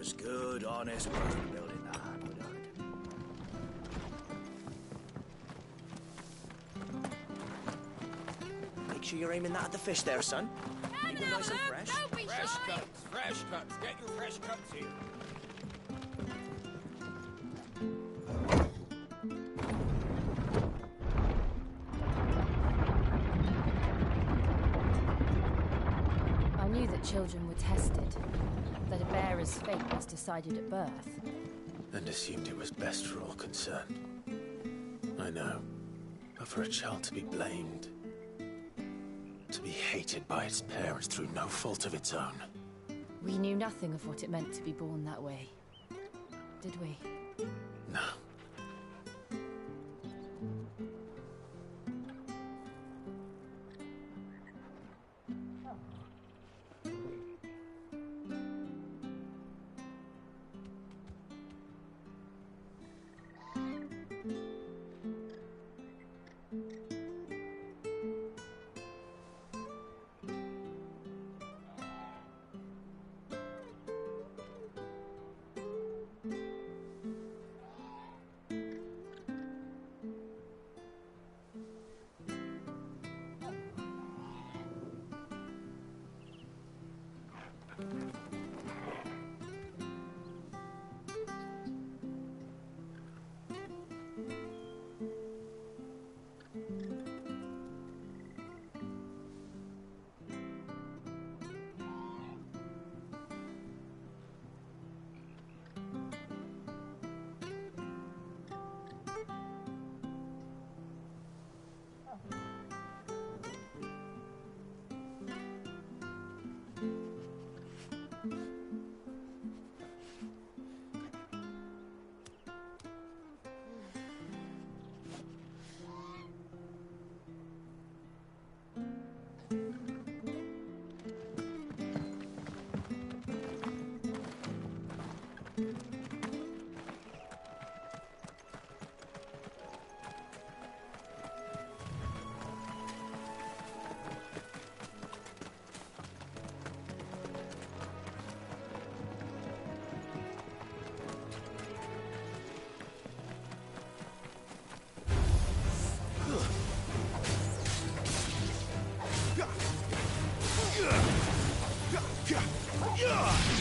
was good, honest work building that aqueduct. Make sure you're aiming that at the fish there, son. Keep them nice and fresh. Don't be Fresh shy. cuts, fresh cuts. Get your fresh cuts here. I knew that children were tested, that a bearer's fate was decided at birth. And assumed it was best for all concerned. I know. But for a child to be blamed, to be hated by its parents through no fault of its own. We knew nothing of what it meant to be born that way, did we? No.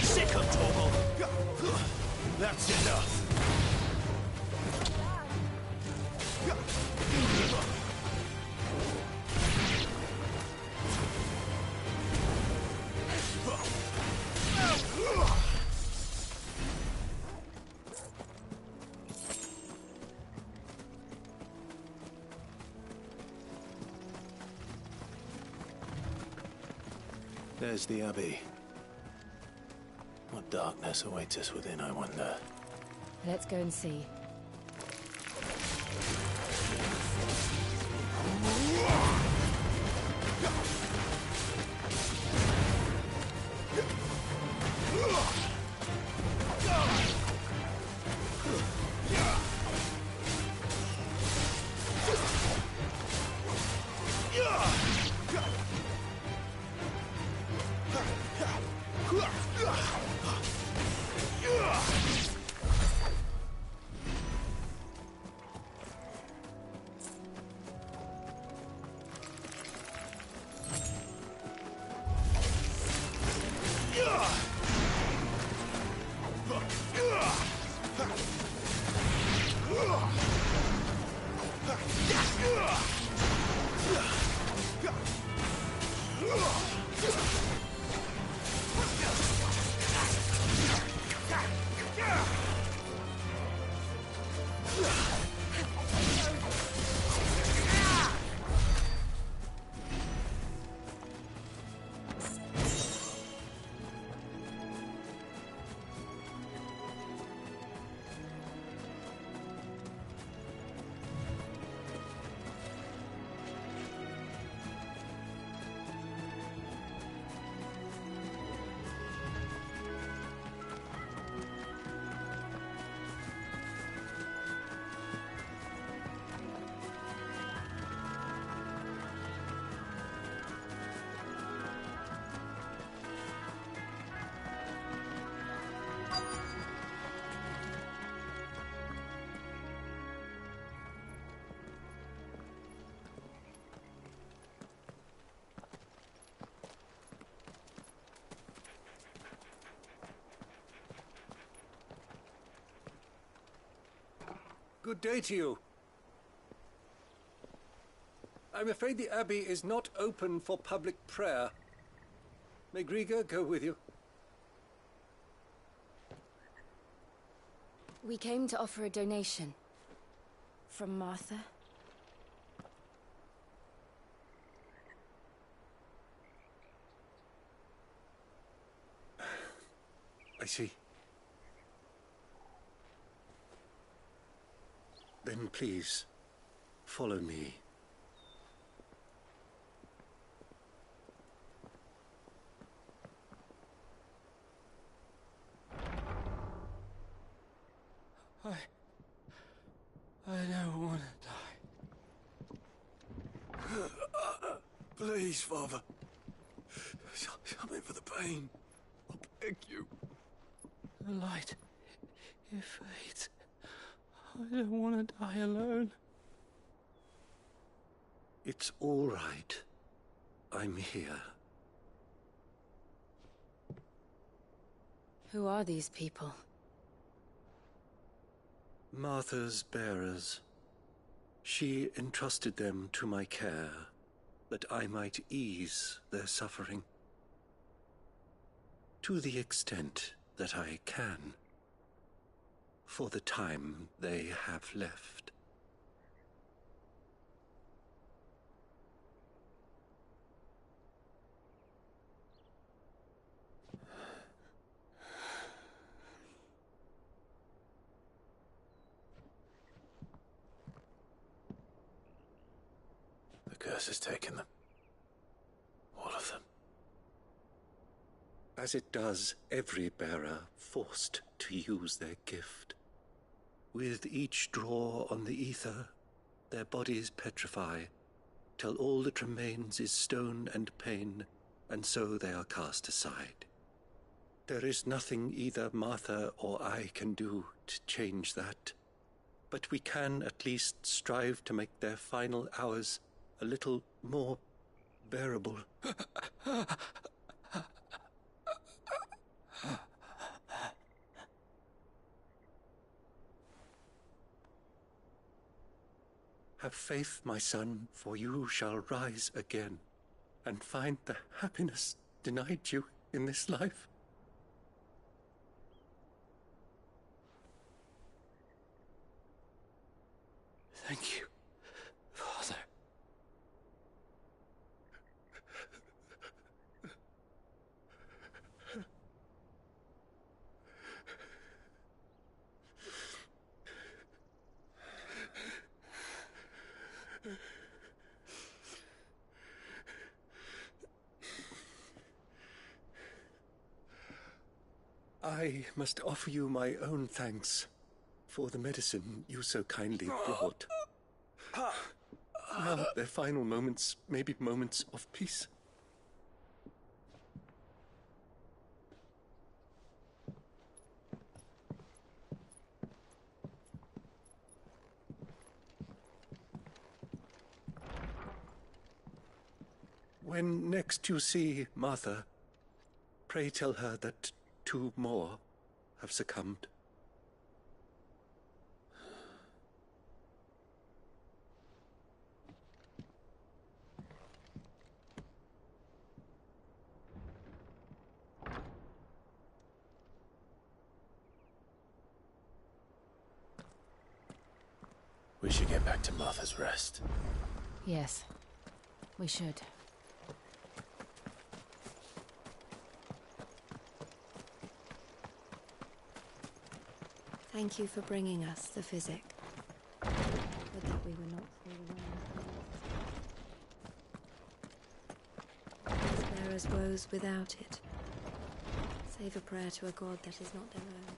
Sick of Torgal! That's enough! There's the Abbey. What darkness awaits us within, I wonder. Let's go and see. Good day to you. I'm afraid the Abbey is not open for public prayer. May Grieger go with you? We came to offer a donation. From Martha. I see. Then please, follow me. I don't want to die. Please, Father. Something for the pain. I beg you. The light, it fades. I don't want to die alone. It's all right. I'm here. Who are these people? Martha's bearers. She entrusted them to my care, that I might ease their suffering. To the extent that I can, for the time they have left. The curse has taken them. All of them. As it does every bearer forced to use their gift. With each draw on the ether, their bodies petrify, till all that remains is stone and pain, and so they are cast aside. There is nothing either Martha or I can do to change that, but we can at least strive to make their final hours a little more bearable. Have faith, my son, for you shall rise again and find the happiness denied you in this life. Thank you, Father. I must offer you my own thanks for the medicine you so kindly brought. Now their final moments may be moments of peace. When next you see Martha, pray tell her that 2 more have succumbed. We should get back to Martha's Rest. Yes, we should. Thank you for bringing us the physic. Would that we were not through the realm. These bearers' woes without it. Save a prayer to a god that is not their own.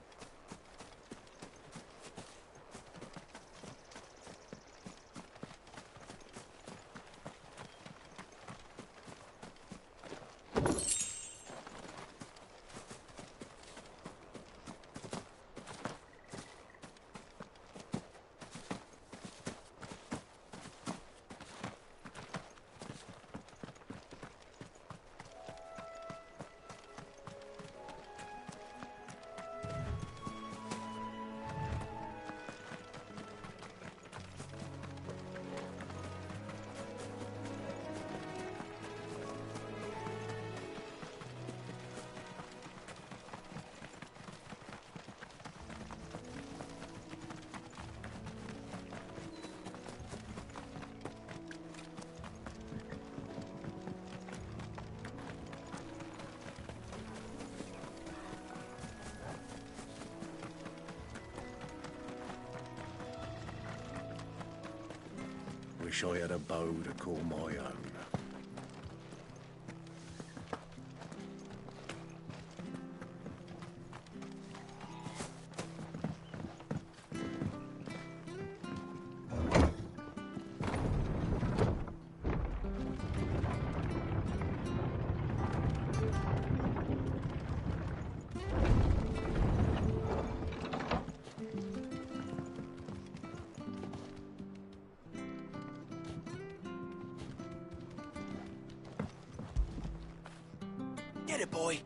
wish I had a bow to call my own. Get it, boy.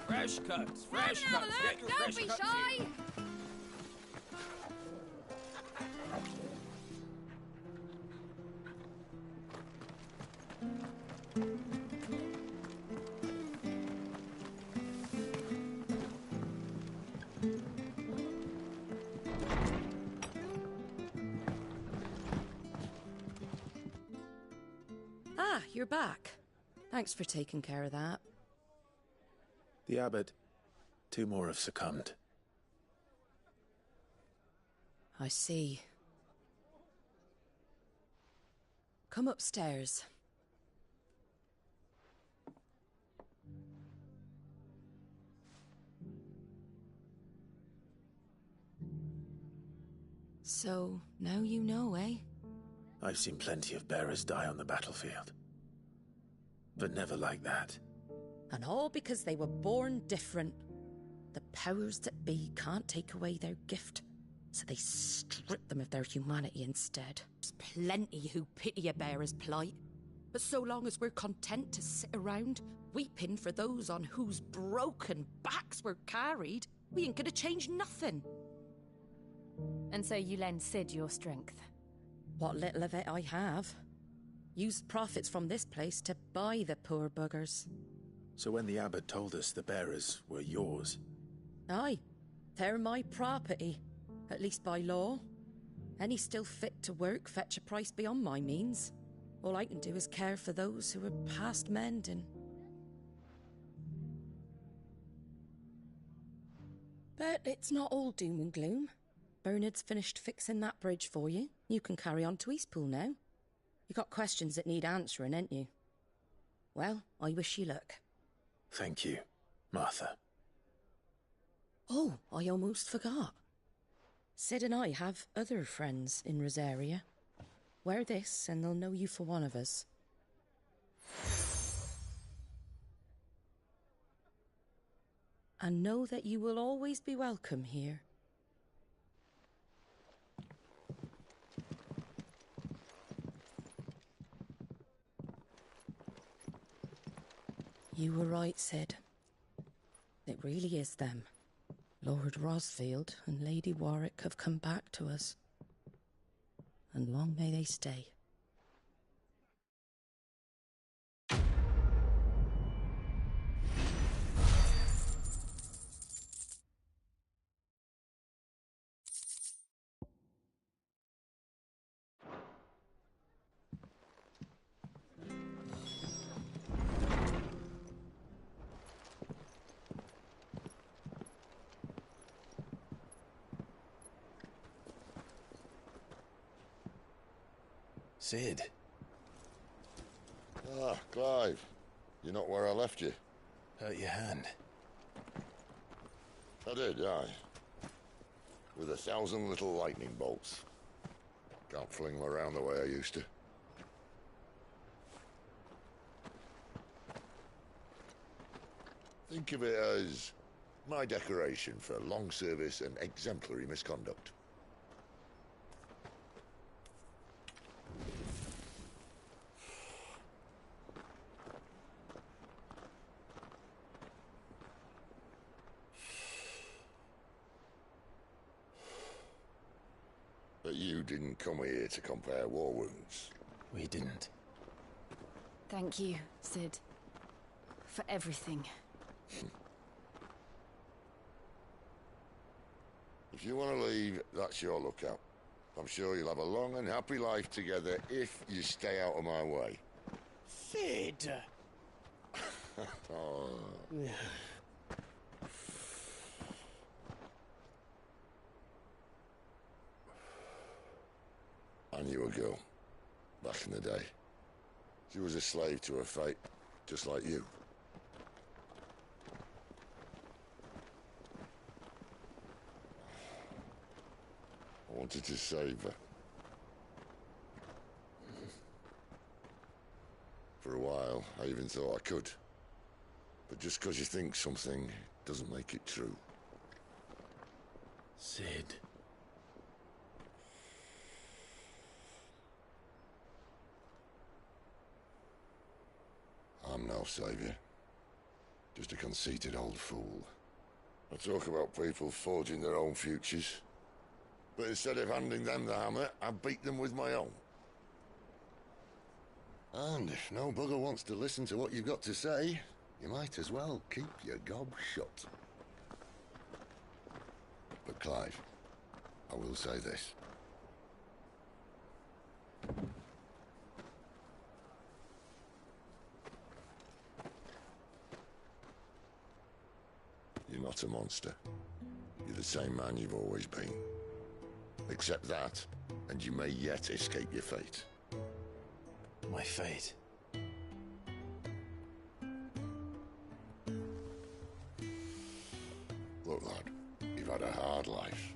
Fresh cuts, fresh Have a cuts. look, Get your don't fresh be cuts shy. here. Ah, you're back. Thanks for taking care of that. The abbot. 2 more have succumbed. I see. Come upstairs. So, now you know, eh? I've seen plenty of bearers die on the battlefield. But never like that. And all because they were born different. The powers that be can't take away their gift, so they strip them of their humanity instead. There's plenty who pity a bearer's plight, but so long as we're content to sit around, weeping for those on whose broken backs we're carried, we ain't gonna change nothing. And so you lend Sid your strength. What little of it I have. Used profits from this place to buy the poor buggers. So when the abbot told us the bearers were yours... Aye, they're my property, at least by law. Any still fit to work fetch a price beyond my means. All I can do is care for those who are past mending. But it's not all doom and gloom. Bernard's finished fixing that bridge for you. You can carry on to Eastpool now. You got questions that need answering, ain't you? Well, I wish you luck. Thank you, Martha. Oh, I almost forgot. Sid and I have other friends in Rosaria. Wear this and they'll know you for one of us. And know that you will always be welcome here. You were right, Sid. It really is them. Lord Rosfield and Lady Warwick have come back to us. And long may they stay. Sid. Ah, Clive. You're not where I left you. Hurt your hand. I did, aye. With 1,000 little lightning bolts. Can't fling them around the way I used to. Think of it as my decoration for long service and exemplary misconduct. But you didn't come here to compare war wounds. We didn't. Thank you, Sid. For everything. If you want to leave, that's your lookout. I'm sure you'll have a long and happy life together if you stay out of my way. Sid! Oh. Yeah. I knew a girl, back in the day. She was a slave to her fate, just like you. I wanted to save her. For a while, I even thought I could. But just because you think something doesn't make it true. Sid. I'm no savior. Just a conceited old fool. I talk about people forging their own futures. But instead of handing them the hammer, I beat them with my own. And if no bugger wants to listen to what you've got to say, you might as well keep your gob shut. But Clive, I will say this. You're not a monster. You're the same man you've always been. Accept that, and you may yet escape your fate. My fate. Look, lad, you've had a hard life.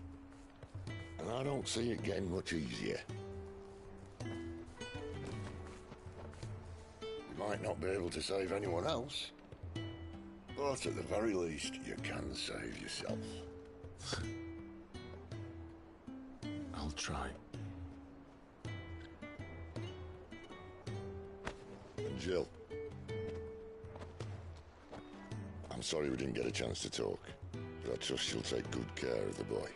And I don't see it getting much easier. You might not be able to save anyone else, but at the very least, you can save yourself. I'll try. And Jill, I'm sorry we didn't get a chance to talk, but I trust you'll take good care of the boy.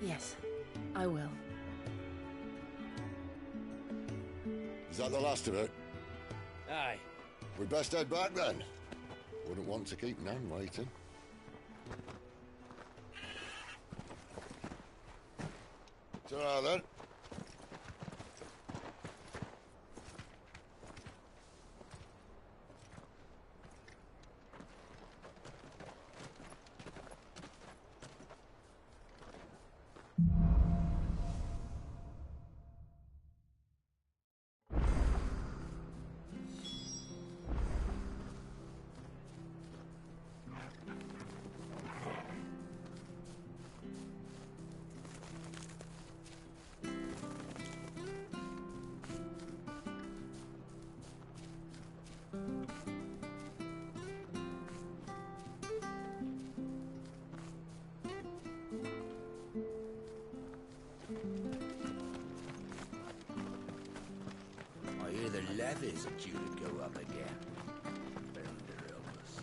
Yes, I will. Is that the last of it? Aye. We'd best head back then. Wouldn't want to keep Nan waiting. Ta-ra then. I hear the levies are due to go up again. Thunder Elvis.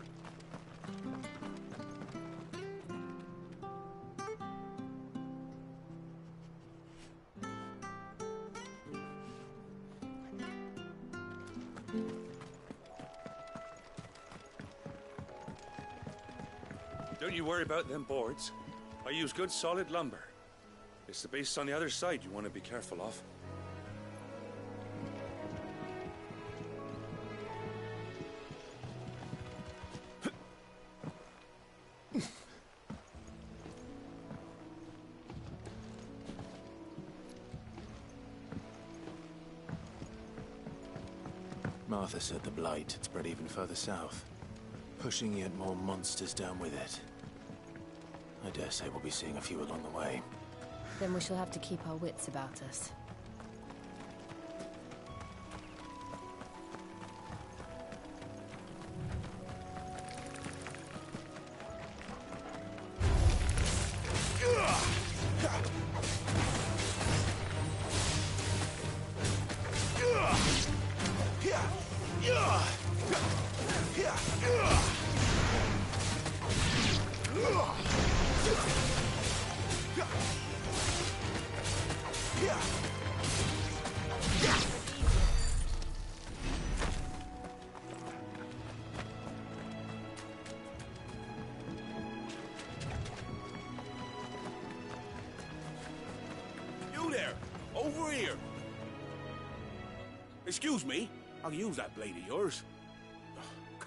Don't you worry about them boards. I use good solid lumber. It's the base on the other side you want to be careful of. Martha said the blight had spread even further south, pushing yet more monsters down with it. I dare say we'll be seeing a few along the way. Then we shall have to keep our wits about us. You there! Over here! Excuse me, I can use that blade of yours.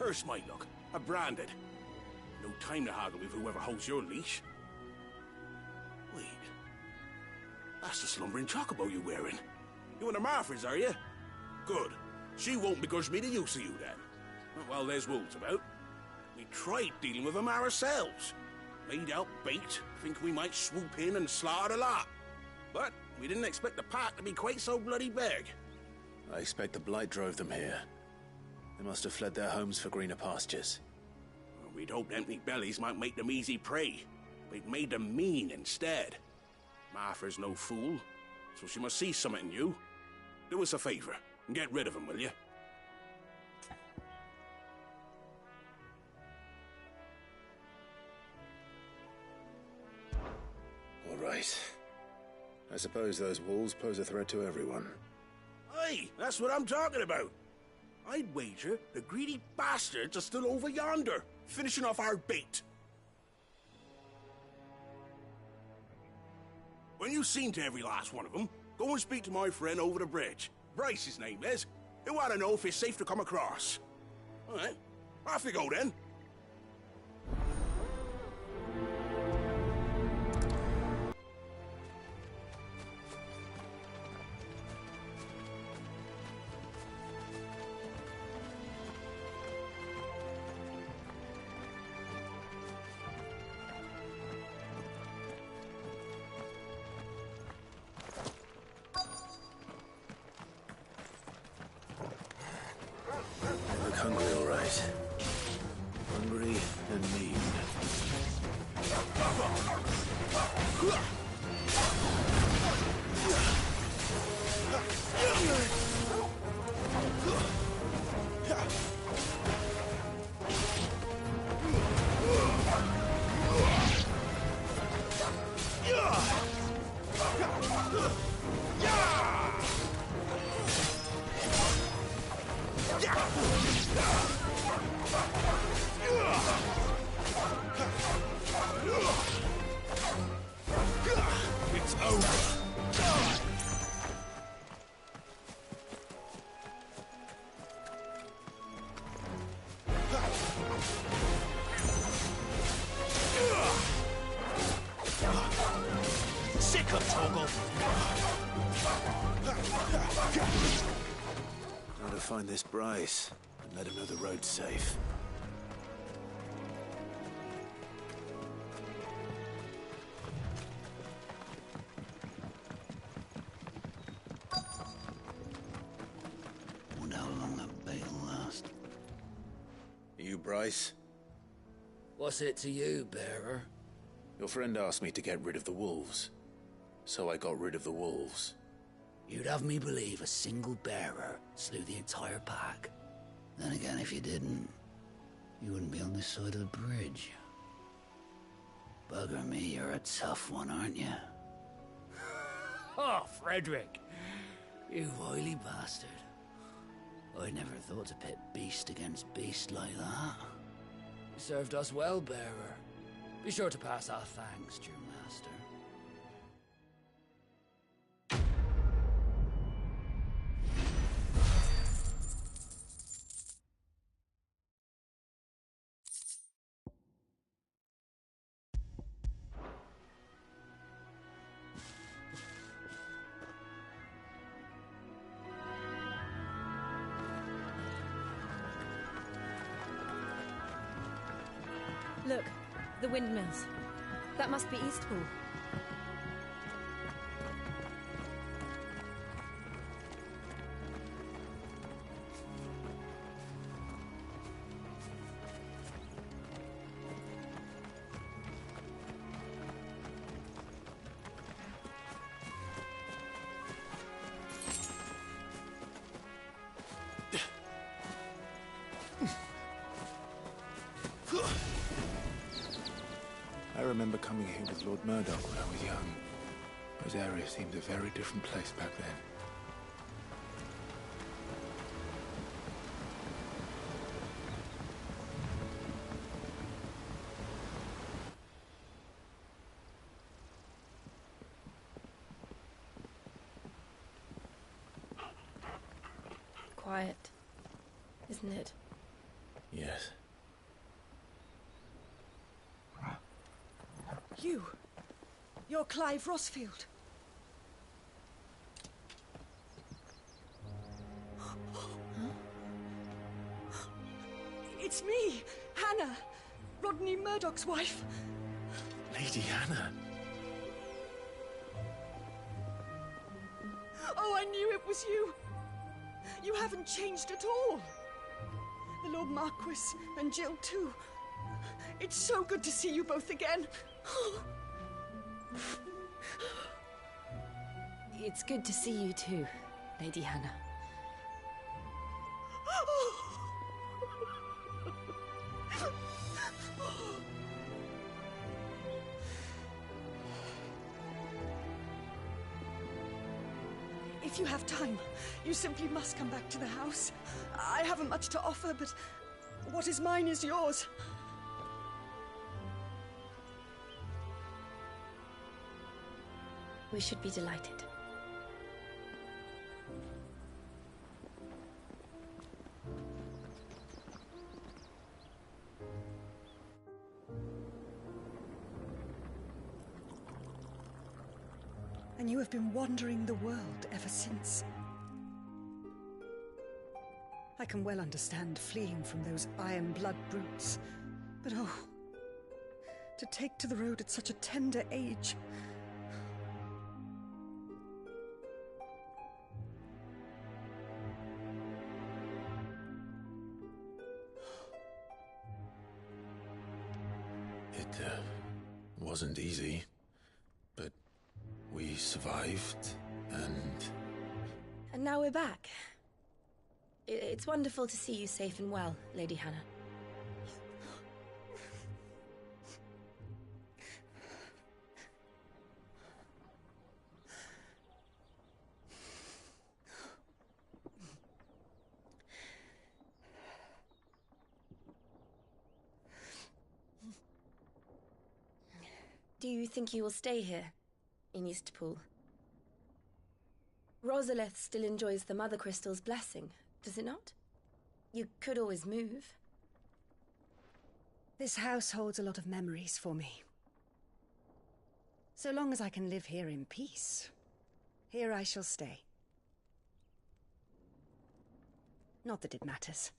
curse my luck. I'm branded. No time to haggle with whoever holds your leash. Wait. That's the slumbering chocobo you're wearing. You and the Marfors, are you? Good. She won't begrudge me the use of you, then. Not while there's wolves about. We tried dealing with them ourselves. Made out bait, think we might swoop in and slaughter the lot. But we didn't expect the pack to be quite so bloody big. I expect the blight drove them here. They must have fled their homes for greener pastures. Well, we'd hoped empty bellies might make them easy prey, but it made them mean instead. Martha's no fool, so she must see something in you. Do us a favor and get rid of them, will you? All right. I suppose those wolves pose a threat to everyone. Aye, that's what I'm talking about. I'd wager the greedy bastards are still over yonder, finishing off our bait. When you've seen to every last one of them, go and speak to my friend over the bridge. Bryce, his name is. He'll want to know if it's safe to come across. All right, off you go then. They look hungry, all right. Hungry and mean. It's over. Sick of Toggle. Gotta find this Bryce and let him know the road's safe. Wonder how long that bait will last. You Bryce? What's it to you, bearer? Your friend asked me to get rid of the wolves. So I got rid of the wolves. You'd have me believe a single bearer slew the entire pack. Then again, if you didn't, you wouldn't be on this side of the bridge. Bugger me, you're a tough one, aren't you? Oh, Frederick! You wily bastard. I never thought to pit beast against beast like that. You served us well, bearer. Be sure to pass our thanks to your master. Look, the windmills. That must be Eastpool. I remember coming here with Lord Murdoch when I was young. Those areas seemed a very different place back then. Quiet, isn't it? Yes. You're Clive Rossfield. It's me, Hannah, Rodney Murdoch's wife. Lady Hannah. Oh, I knew it was you. You haven't changed at all. The Lord Marquis and Jill too. It's so good to see you both again. It's good to see you too, Lady Hannah. If you have time, you simply must come back to the house. I haven't much to offer, but what is mine is yours. We should be delighted. And you have been wandering the world ever since. I can well understand fleeing from those iron blood brutes, but oh, to take to the road at such a tender age. It wasn't easy, but we survived, and... And now we're back. It's wonderful to see you safe and well, Lady Hannah. Do you think you will stay here, in Eastpool? Rosalith still enjoys the Mother Crystal's blessing, does it not? You could always move. This house holds a lot of memories for me. So long as I can live here in peace, here I shall stay. Not that it matters.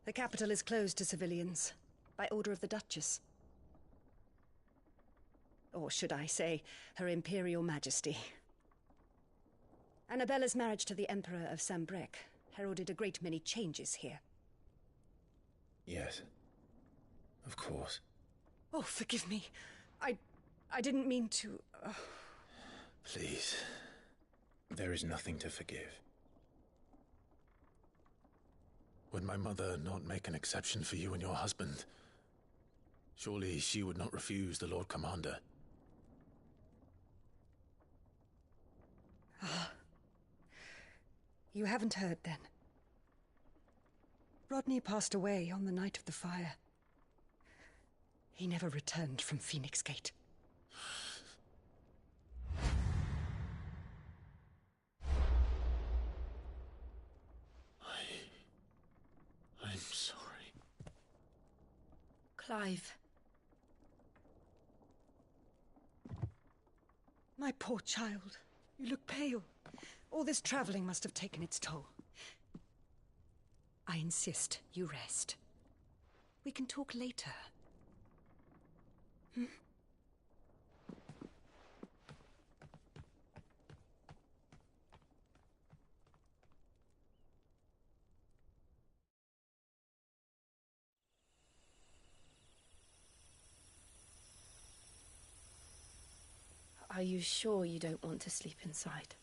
The capital is closed to civilians, by order of the Duchess. Or should I say, Her Imperial Majesty. Annabella's marriage to the Emperor of Sambrec heralded a great many changes here. Yes. Of course. Oh, forgive me. I didn't mean to... Please. There is nothing to forgive. Would my mother not make an exception for you and your husband? Surely she would not refuse the Lord Commander. You haven't heard, then. Rodney passed away on the night of the fire. He never returned from Phoenix Gate. I'm sorry. Clive. My poor child. You look pale. All this traveling must have taken its toll. I insist you rest. We can talk later. Hmm? Are you sure you don't want to sleep inside?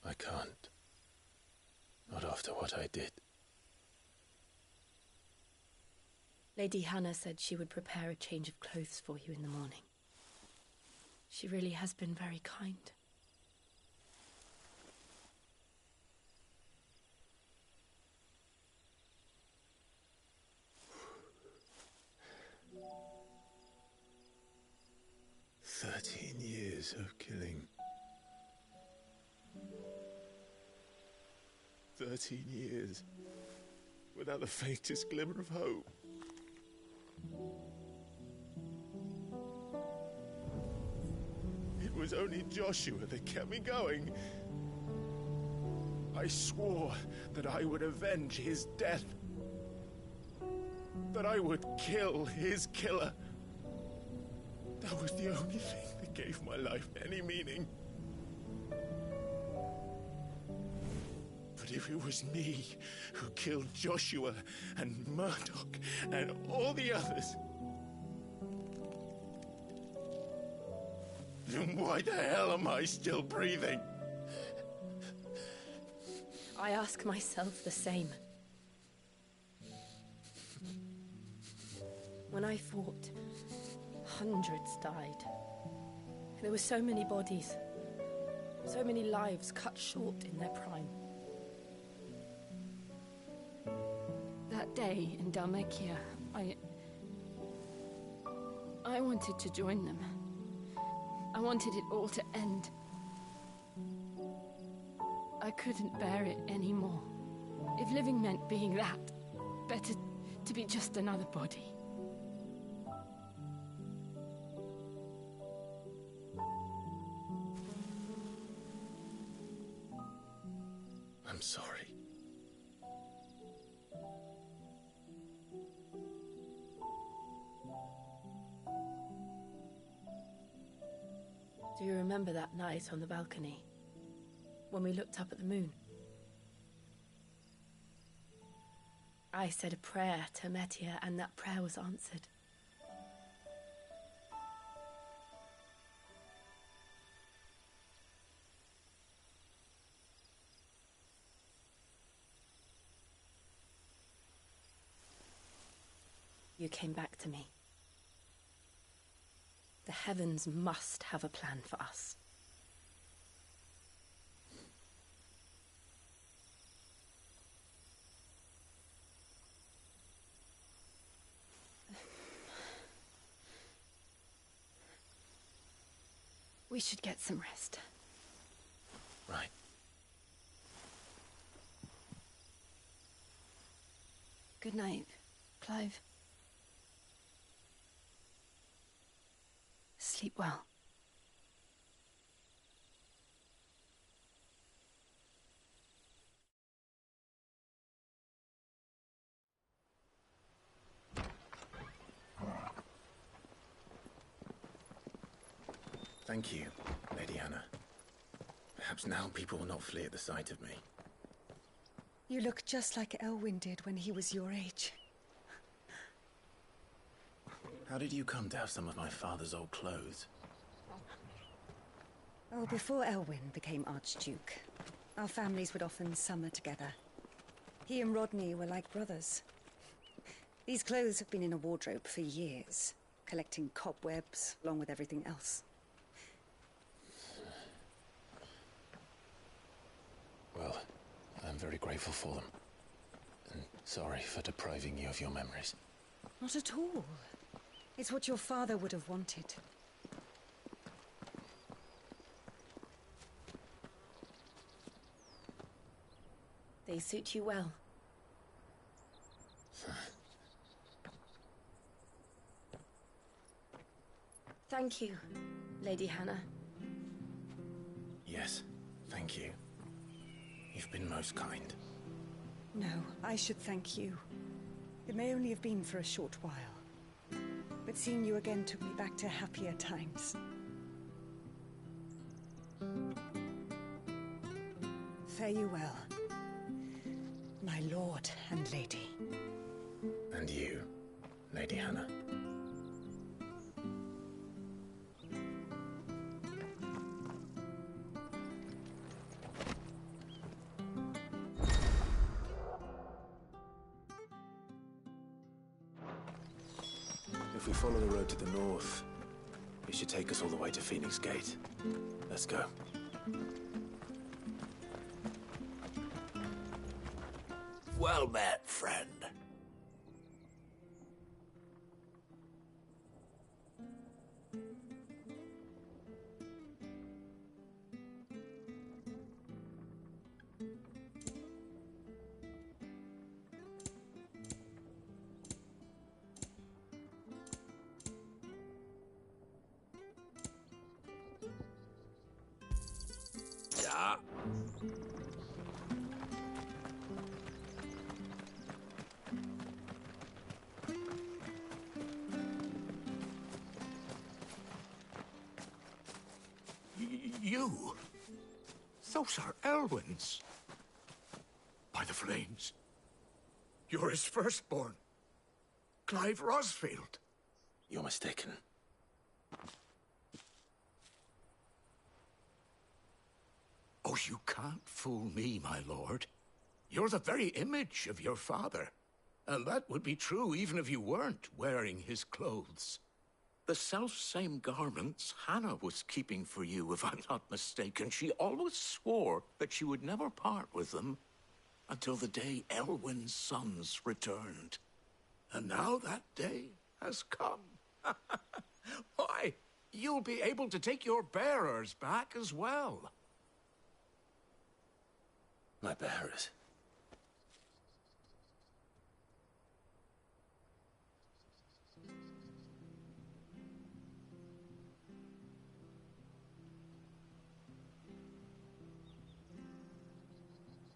I can't. Not after what I did. Lady Hannah said she would prepare a change of clothes for you in the morning. She really has been very kind. Years of killing. 13 years. without the faintest glimmer of hope. It was only Joshua that kept me going. I swore that I would avenge his death. That I would kill his killer. That was the only thing that gave my life any meaning. But if it was me who killed Joshua and Murdoch and all the others, then why the hell am I still breathing? I ask myself the same. When I fought, hundreds died. There were so many bodies, so many lives cut short in their prime. That day in Dalmekia, I wanted to join them. I wanted it all to end. I couldn't bear it anymore. If living meant being that, better to be just another body. I'm sorry. Do you remember that night on the balcony? When we looked up at the moon? I said a prayer to Metia, and that prayer was answered. You came back to me. The heavens must have a plan for us. We should get some rest. Right. Good night, Clive. Sleep well. Thank you, Lady Hannah. Perhaps now people will not flee at the sight of me. You look just like Elwyn did when he was your age. How did you come to have some of my father's old clothes? Oh, before Elwyn became Archduke, our families would often summer together. He and Rodney were like brothers. These clothes have been in a wardrobe for years, collecting cobwebs along with everything else. Well, I'm very grateful for them. And sorry for depriving you of your memories. Not at all. It's what your father would have wanted. They suit you well. Thank you, Lady Hannah. Yes, thank you. You've been most kind. No, I should thank you. It may only have been for a short while, but seeing you again took me back to happier times. Fare you well, my lord and lady. And you, Lady Hannah. If we follow the road to the north, it should take us all the way to Phoenix Gate. Let's go. Well met, friend. You? Those are Elwyn's. By the flames. You're his firstborn. Clive Rosfield. You're mistaken. Oh, you can't fool me, my lord. You're the very image of your father. And that would be true even if you weren't wearing his clothes. The self-same garments Hannah was keeping for you, if I'm not mistaken. She always swore that she would never part with them until the day Elwyn's sons returned. And now that day has come. Why, you'll be able to take your bearers back as well. My bearers?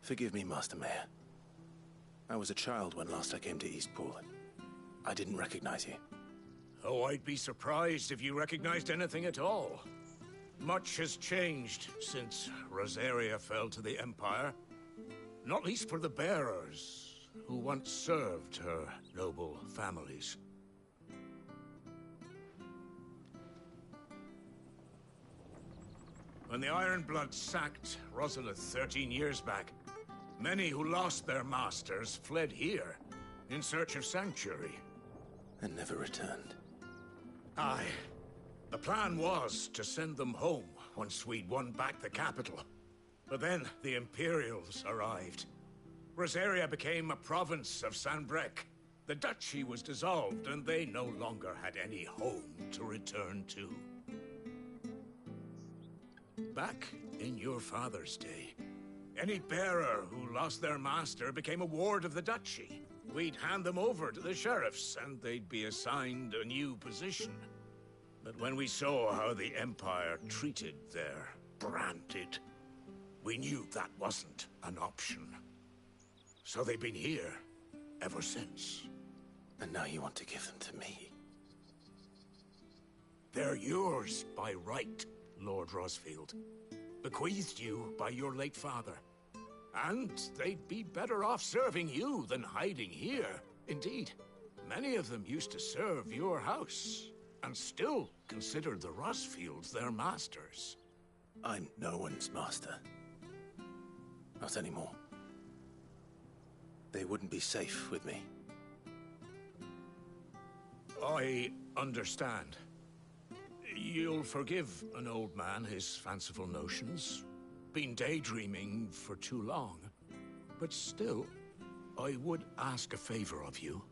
Forgive me, Master Mayor. I was a child when last I came to Eastpool. I didn't recognize you. Oh, I'd be surprised if you recognized anything at all. Much has changed since Rosaria fell to the Empire. Not least for the bearers, who once served her noble families. When the Ironbloods sacked Rosalith 13 years back, many who lost their masters fled here in search of sanctuary. And never returned. Aye. The plan was to send them home once we'd won back the capital. But then the Imperials arrived. Rosaria became a province of Sanbreque. The duchy was dissolved, and they no longer had any home to return to. Back in your father's day, any bearer who lost their master became a ward of the duchy. We'd hand them over to the sheriffs, and they'd be assigned a new position. But when we saw how the Empire treated their branded, we knew that wasn't an option. So they've been here ever since. And now you want to give them to me? They're yours by right, Lord Rosfield. Bequeathed you by your late father. And they'd be better off serving you than hiding here. Indeed, many of them used to serve your house, and still considered the Rosfields their masters. I'm no one's master. Not anymore. They wouldn't be safe with me. I understand. You'll forgive an old man his fanciful notions. Been daydreaming for too long. But still, I would ask a favor of you.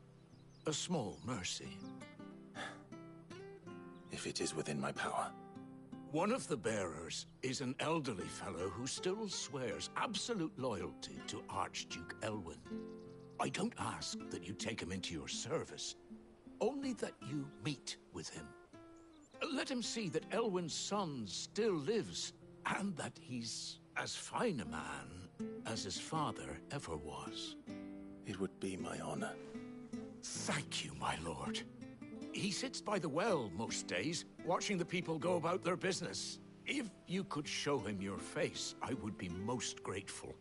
A small mercy. If it is within my power. One of the bearers is an elderly fellow who still swears absolute loyalty to Archduke Elwyn. I don't ask that you take him into your service, only that you meet with him. Let him see that Elwyn's son still lives, and that he's as fine a man as his father ever was. It would be my honor. Thank you, my lord. He sits by the well most days, watching the people go about their business. If you could show him your face, I would be most grateful.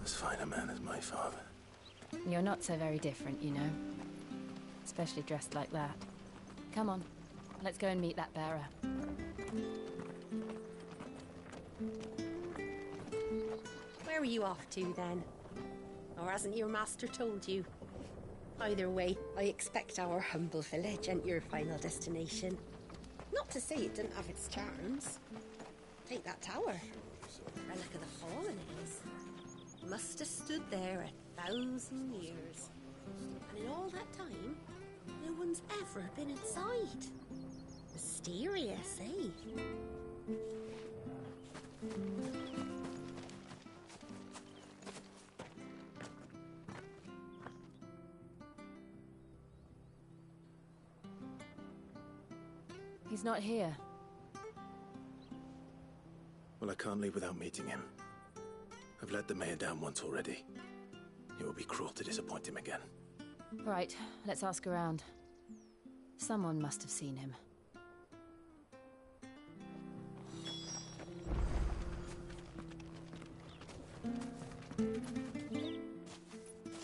As fine a man as my father. You're not so very different, you know. Especially dressed like that. Come on, let's go and meet that bearer. Where are you off to, then? Or hasn't your master told you? Either way, I expect our humble village ain't your final destination. Not to say it didn't have its charms. Take that tower. Relic of the fallen it is. Must have stood there 1,000 years. And in all that time, no one's ever been inside. Mysterious, eh? He's not here. Well, I can't leave without meeting him. I've let the mayor down once already. It would be cruel to disappoint him again. Right, let's ask around. Someone must have seen him.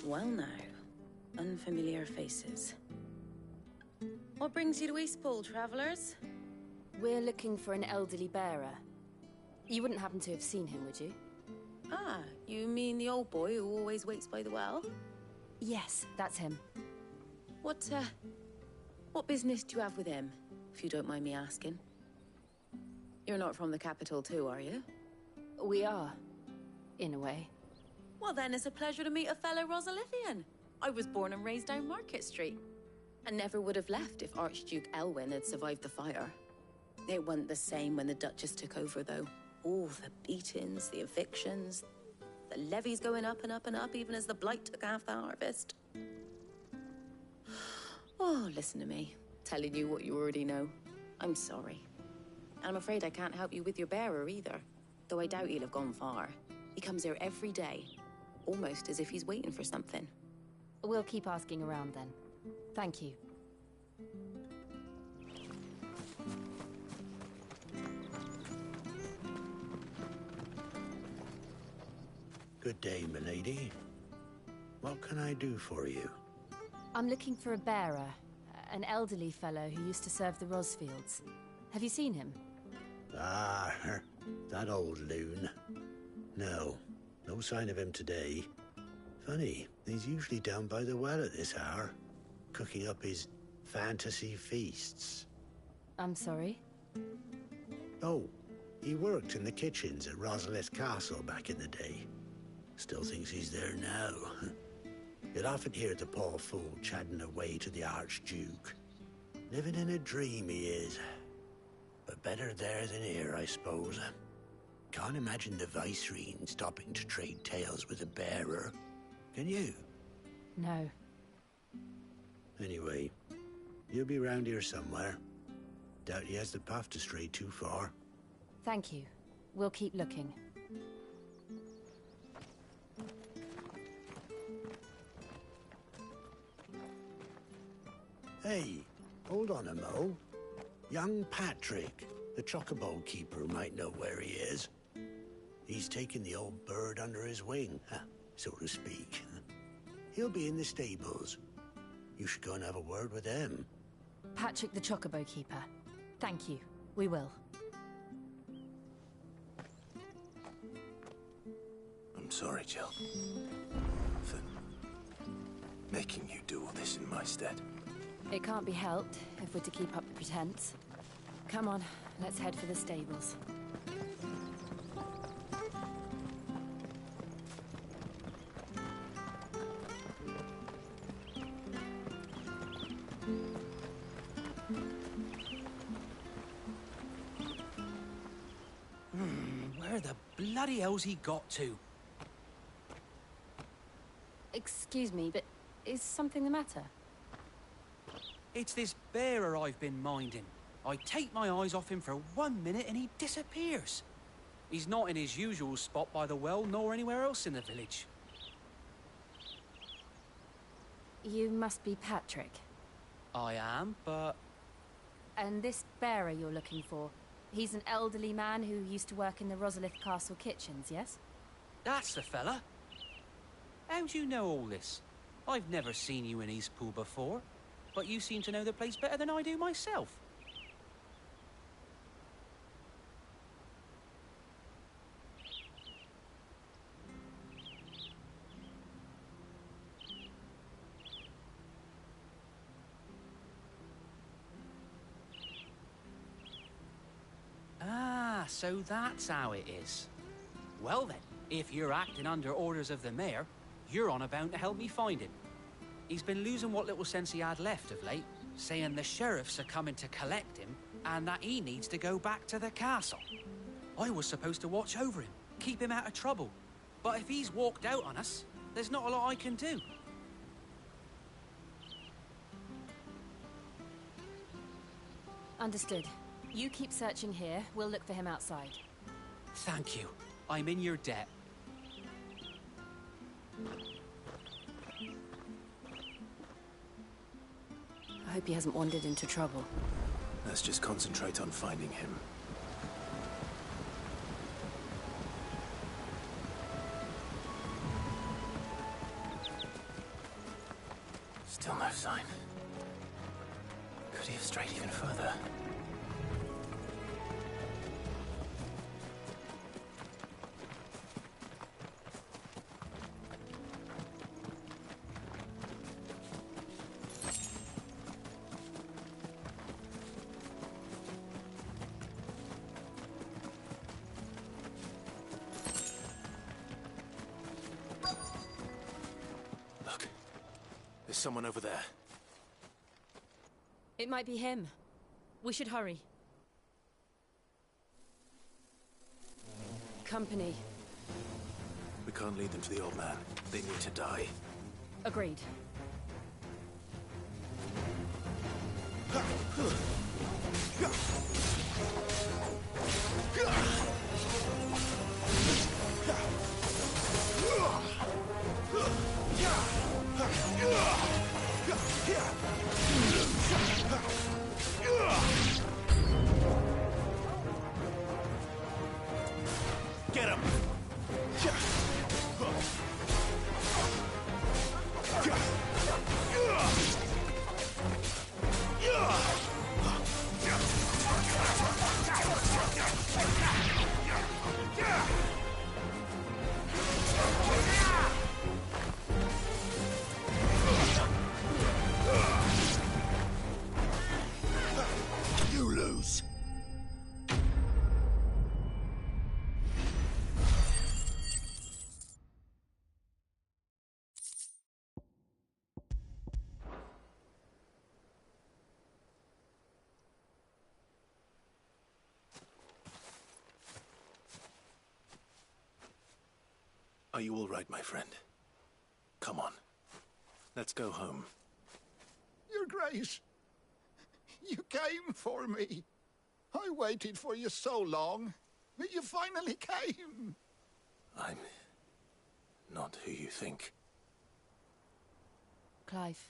Well now, unfamiliar faces. What brings you to Eastpool, travellers? We're looking for an elderly bearer. You wouldn't happen to have seen him, would you? Ah, you mean the old boy who always waits by the well? Yes, that's him. What business do you have with him, if you don't mind me asking? You're not from the capital too, are you? We are, in a way. Well then, it's a pleasure to meet a fellow Rosalithian. I was born and raised down Market Street. And never would have left if Archduke Elwyn had survived the fire. It wasn't the same when the Duchess took over, though. All the beatings, the evictions, the levies going up and up and up, even as the blight took half the harvest. Oh, listen to me, telling you what you already know. I'm sorry. And I'm afraid I can't help you with your bearer either, though I doubt he'll have gone far. He comes here every day, almost as if he's waiting for something. We'll keep asking around then. Thank you. Good day, milady. What can I do for you? I'm looking for a bearer, an elderly fellow who used to serve the Rosfields. Have you seen him? Ah, that old loon. No sign of him today. Funny, he's usually down by the well at this hour, cooking up his fantasy feasts. I'm sorry? Oh, he worked in the kitchens at Rosalith Castle back in the day. Still thinks he's there now. You'll often hear the poor fool chatting away to the Archduke. Living in a dream he is. But better there than here, I suppose. Can't imagine the Viceroy stopping to trade tales with a bearer. Can you? No. Anyway, he'll be round here somewhere. Doubt he has the path to stray too far. Thank you. We'll keep looking. Hey, hold on a mo. Young Patrick, the chocobo keeper, might know where he is. He's taken the old bird under his wing, so to speak. He'll be in the stables. You should go and have a word with him. Patrick the chocobo keeper. Thank you. We will. I'm sorry, Jill. For making you do all this in my stead. It can't be helped if we're to keep up the pretense. Come on, let's head for the stables. Where the bloody hell's he got to? Excuse me, but is something the matter? It's this bearer I've been minding. I take my eyes off him for 1 minute and he disappears. He's not in his usual spot by the well, nor anywhere else in the village. You must be Patrick. I am, but... And this bearer you're looking for, he's an elderly man who used to work in the Rosalith Castle kitchens, yes? That's the fella. How do you know all this? I've never seen you in Eastpool before, but you seem to know the place better than I do myself. Ah, so that's how it is. Well then, if you're acting under orders of the mayor, you're on about to help me find him. He's been losing what little sense he had left of late, saying the sheriffs are coming to collect him and that he needs to go back to the castle. I was supposed to watch over him, keep him out of trouble. But if he's walked out on us, there's not a lot I can do. Understood. You keep searching here, we'll look for him outside. Thank you. I'm in your debt. hope he hasn't wandered into trouble. Let's just concentrate on finding him. Still no sign. Could he have strayed even further? Look, there's someone over there. It might be him. We should hurry. Company. We can't lead them to the old man. They need to die. Agreed. Get him! You lose. Are you all right, my friend? Come on. Let's go home. Your Grace, you came for me. I waited for you so long, but you finally came. I'm not who you think. Clive.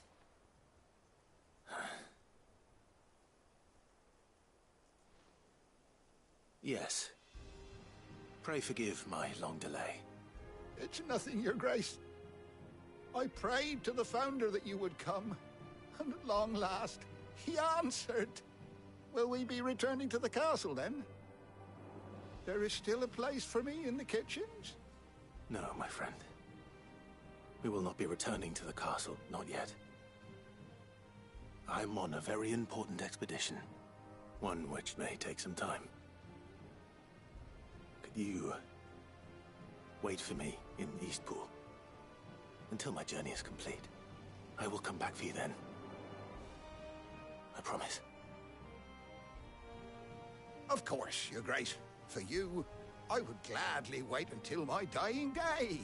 Yes. Pray forgive my long delay. It's nothing, Your Grace. I prayed to the Founder that you would come, and at long last, he answered. Will we be returning to the castle, then? There is still a place for me in the kitchens? No, my friend. We will not be returning to the castle, not yet. I'm on a very important expedition, one which may take some time. Could you wait for me in Eastpool until my journey is complete? I will come back for you then. I promise. Of course, Your Grace. For you, I would gladly wait until my dying day.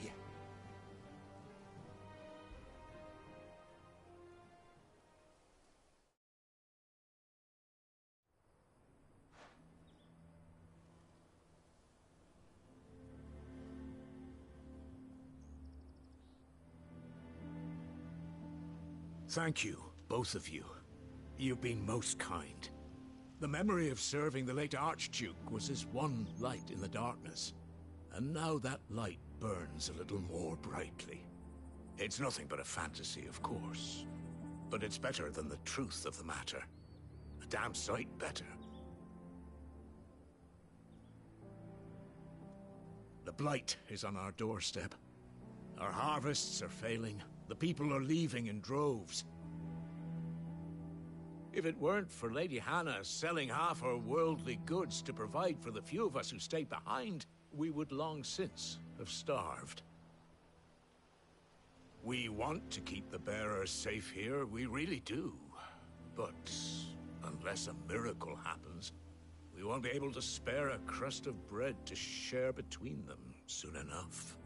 Thank you, both of you. You've been most kind. The memory of serving the late Archduke was as one light in the darkness, and now that light burns a little more brightly. It's nothing but a fantasy, of course, but it's better than the truth of the matter. A damn sight better. The blight is on our doorstep. Our harvests are failing. The people are leaving in droves. If it weren't for Lady Hannah selling half her worldly goods to provide for the few of us who stayed behind, we would long since have starved. We want to keep the bearers safe here, we really do. But unless a miracle happens, we won't be able to spare a crust of bread to share between them soon enough.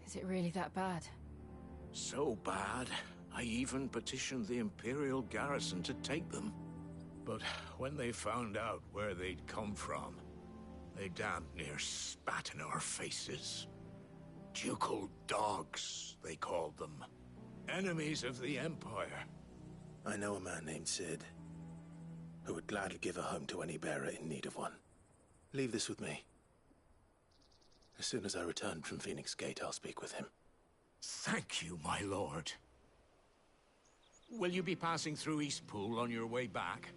Is it really that bad? So bad, I even petitioned the Imperial garrison to take them. But when they found out where they'd come from, they damn near spat in our faces. Ducal dogs, they called them. Enemies of the Empire. I know a man named Sid, who would gladly give a home to any bearer in need of one. Leave this with me. As soon as I return from Phoenix Gate, I'll speak with him. Thank you, my lord. Will you be passing through Eastpool on your way back?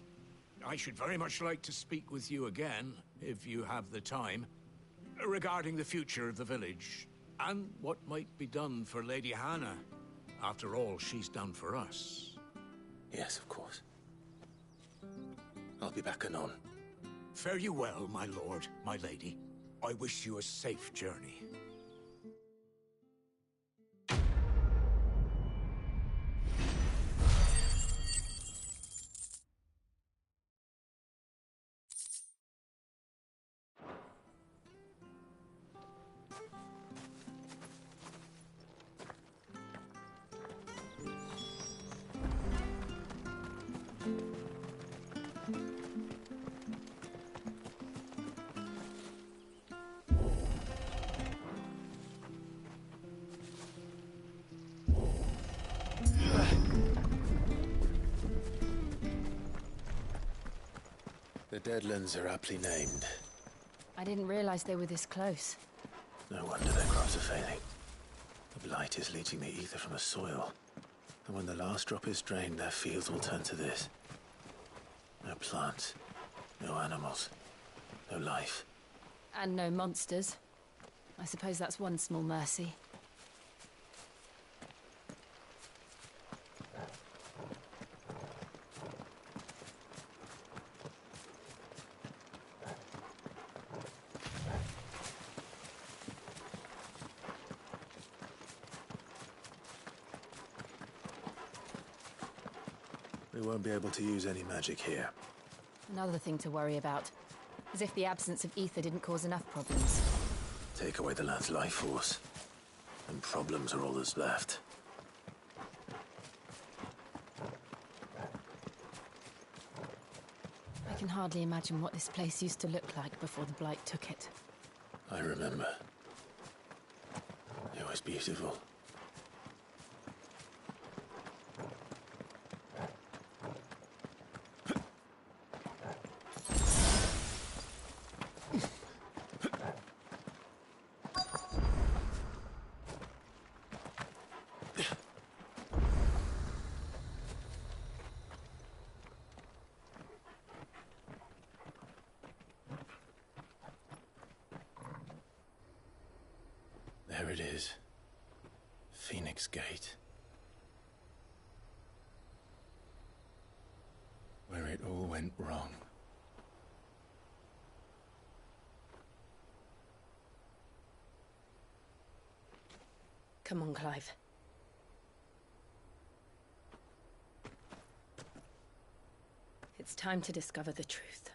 I should very much like to speak with you again, if you have the time, regarding the future of the village, and what might be done for Lady Hannah. After all she's done for us. Yes, of course. I'll be back anon. Fare you well, my lord, my lady. I wish you a safe journey. The Deadlands are aptly named. I didn't realize they were this close. No wonder their crops are failing. The blight is leaching the ether from the soil. And when the last drop is drained, their fields will turn to this. No plants, no animals, no life. And no monsters. I suppose that's one small mercy. We won't be able to use any magic here. Another thing to worry about. As if the absence of ether didn't cause enough problems. Take away the lad's life force, and problems are all that's left. I can hardly imagine what this place used to look like before the Blight took it. I remember. It was beautiful. There it is. Phoenix Gate. Where it all went wrong. Come on, Clive. It's time to discover the truth.